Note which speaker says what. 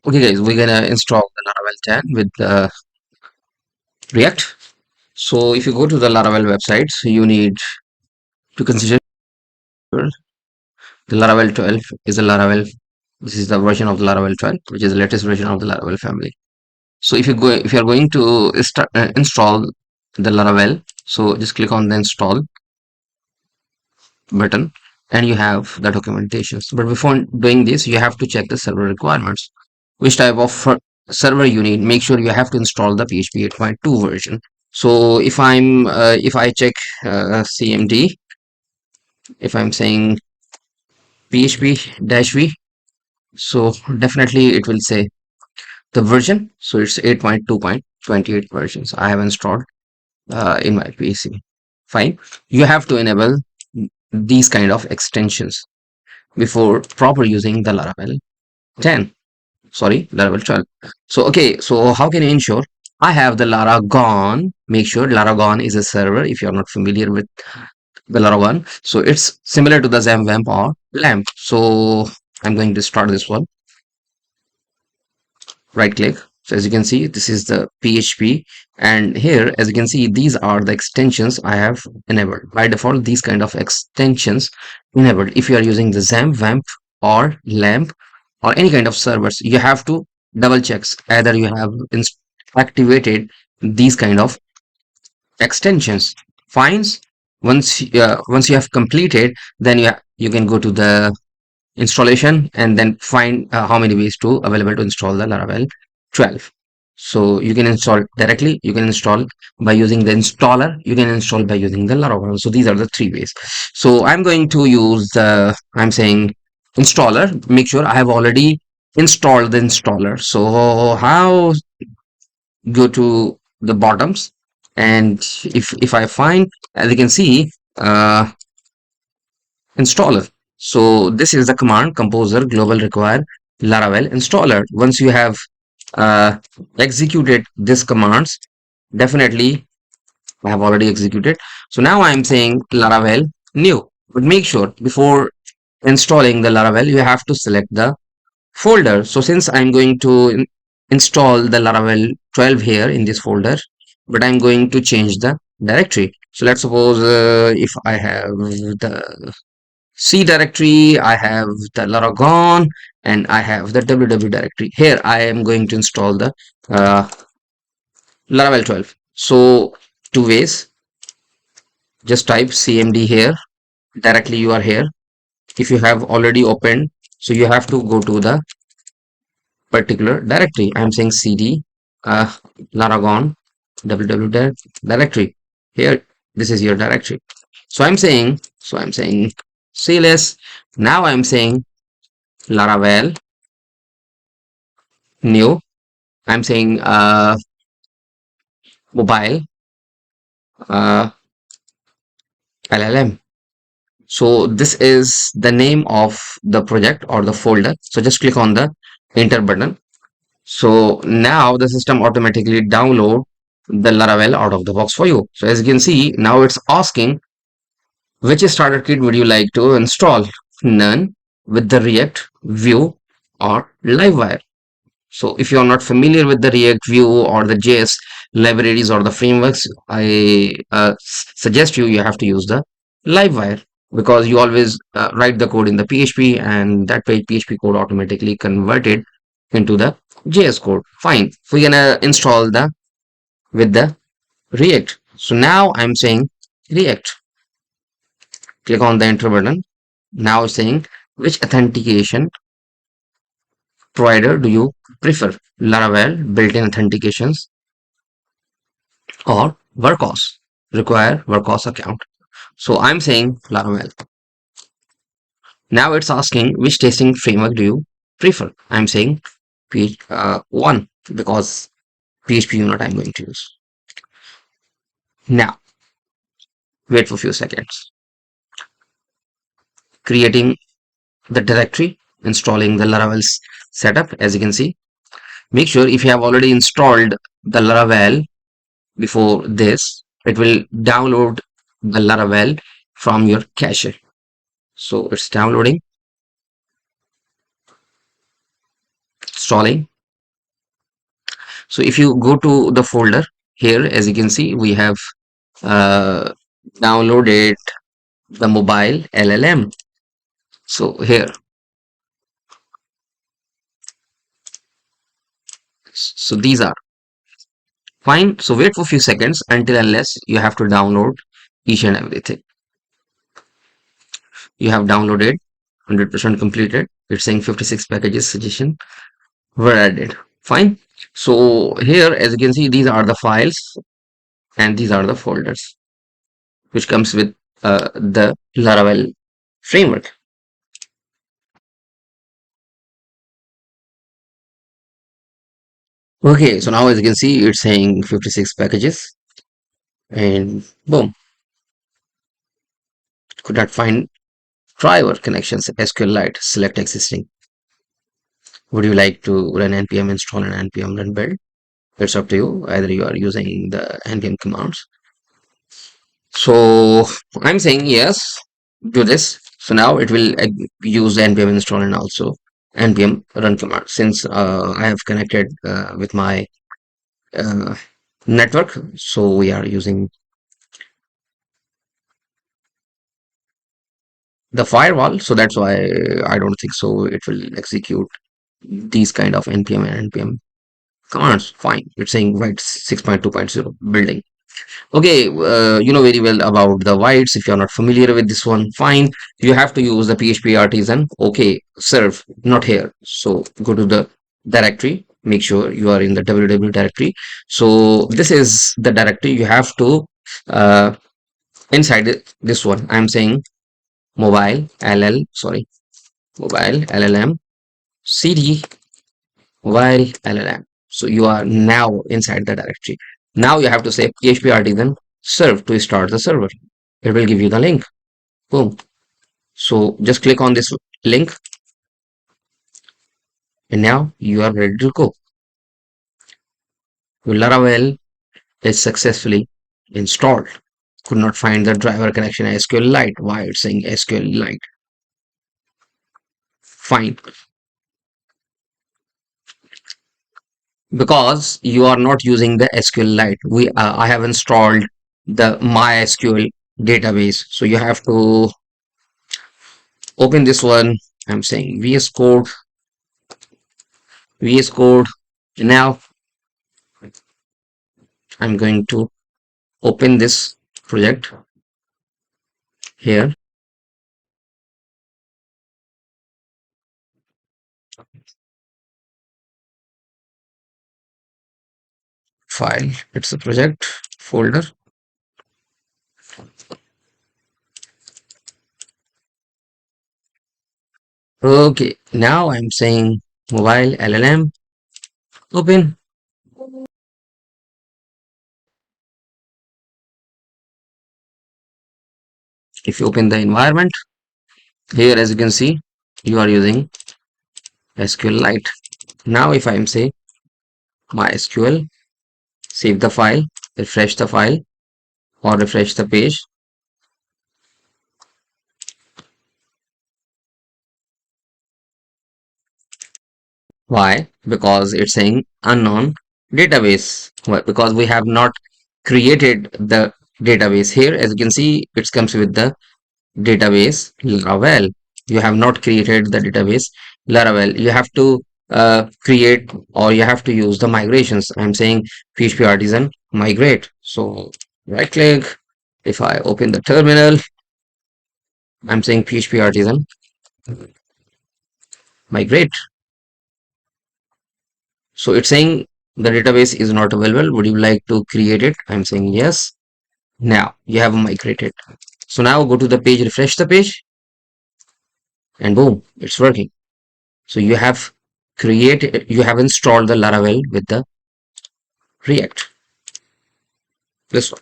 Speaker 1: Okay, guys, we're gonna install the Laravel 10 with React. So if you go to the Laravel website, so you need to consider the Laravel 12 is a Laravel. This is the version of the Laravel 12, which is the latest version of the Laravel family. So if you are going to install the Laravel, so just click on the install button, and you have the documentations. But before doing this, you have to check the server requirements. Which type of server you need? Make sure you have to install the PHP 8.2 version. So if I check CMD, if I'm saying PHP-V, so definitely it will say the version. So it's 8.2.28 versions I have installed in my PC. Fine. You have to enable these kind of extensions before proper using the Laravel 10. Sorry, Laravel 12. So okay, so how can you ensure? I have the Laragon. Make sure Laragon is a server if you're not familiar with the Laragon. So it's similar to the XAMPP or LAMP. So I'm going to start this one. Right click. So as you can see, this is the PHP, and here as you can see, these are the extensions I have enabled. By default, these kind of extensions enabled. If you are using the XAMPP, WAMP or LAMP or any kind of servers, you have to double checks either you have activated these kind of extensions. Fines. Once you have completed, then you can go to the installation and then find how many ways to available to install the Laravel 12. So you can install directly, you can install by using the installer, you can install by using the Laravel. So these are the three ways. So I'm going to use I'm saying installer. Make sure I have already installed the installer. So how? Go to the bottoms, and if I find, as you can see, installer. So this is the command composer global require Laravel installer. Once you have uh, executed this commands, definitely I have already executed. So now I'm saying Laravel new. But make sure before installing the Laravel, you have to select the folder. So since I'm going to install the Laravel 12 here in this folder, but I'm going to change the directory. So let's suppose if I have the C directory, I have the Laragon, and I have the www directory. Here I am going to install the uh, Laravel 12. So two ways, just type cmd here, directly you are here. If you have already opened, so you have to go to the particular directory. I'm saying cd Laragon www directory. Here, this is your directory. So I'm saying cls. Now I'm saying Laravel new. I'm saying mobile uh, LLM. So this is the name of the project or the folder. So just click on the enter button. So now the system automatically download the Laravel out of the box for you. So as you can see, now it's asking which starter kit would you like to install? None, with the React, Vue or Livewire. So if you are not familiar with the React, Vue or the JS libraries or the frameworks, I suggest you have to use the Livewire, because you always write the code in the PHP, and that way PHP code automatically converted into the JS code. Fine. We're gonna install the with the React. So now I'm saying React. Click on the enter button. Now saying which authentication provider do you prefer? Laravel built-in authentications or Workhorse? Require Workhorse account. So I'm saying Laravel. Now it's asking which testing framework do you prefer? I'm saying one, because PHP unit I'm going to use. Now wait for a few seconds. Creating the directory, installing the Laravel setup. As you can see, make sure if you have already installed the Laravel before this, it will download the Laravel from your cache. So it's downloading, installing. So if you go to the folder here, as you can see, we have uh, downloaded the mobile LLM. So here, so these are fine. So wait for a few seconds until unless you have to download each and everything. You have downloaded 100% completed. It's saying 56 packages suggestion were added. Fine. So here, as you can see, these are the files and these are the folders which comes with the Laravel framework. Okay, so now as you can see, it's saying 56 packages and boom, could not find driver connections, SQLite, select existing. Would you like to run npm install and npm run build? It's up to you, either you are using the npm commands. So I'm saying yes, do this. So now it will use npm install and also npm run command. Since I have connected with my uh, network, so we are using the firewall. So that's why I don't think so it will execute these kind of npm and npm commands. Fine, it's saying Vite 6.2.0 building. Okay, you know very well about the Vites. If you're not familiar with this one, fine. You have to use the PHP artisan. Okay, serve, not here. So go to the directory. Make sure you are in the www directory. So this is the directory. You have to uh, inside this one. I'm saying mobile LLM cd while LLM. So you are now inside the directory. Now you have to say PHP artisan serve to start the server. It will give you the link. Boom. So just click on this link and now you are ready to go. Your Laravel is successfully installed. Could not find the driver connection SQLite. Why it's saying SQLite? Fine. Because you are not using the SQLite. I have installed the MySQL database. So you have to open this one. I'm saying VS Code. Now I'm going to open this project here. File. It's a project folder. Okay. Now I'm saying mobile LLM. Open. If you open the environment here, as you can see, you are using SQLite. Now if I'm say MySQL, save the file, refresh the file or refresh the page. Why? Because it's saying unknown database. Why? Because we have not created the database here. As you can see, it comes with the database Laravel. You have not created the database Laravel. You have to create or you have to use the migrations. I'm saying PHP artisan migrate. So right click. If I open the terminal, I'm saying PHP artisan migrate. So it's saying the database is not available. Would you like to create it? I'm saying yes. Now you have migrated. So now go to the page, refresh the page, and boom, it's working. So you have installed the Laravel with the React. This one.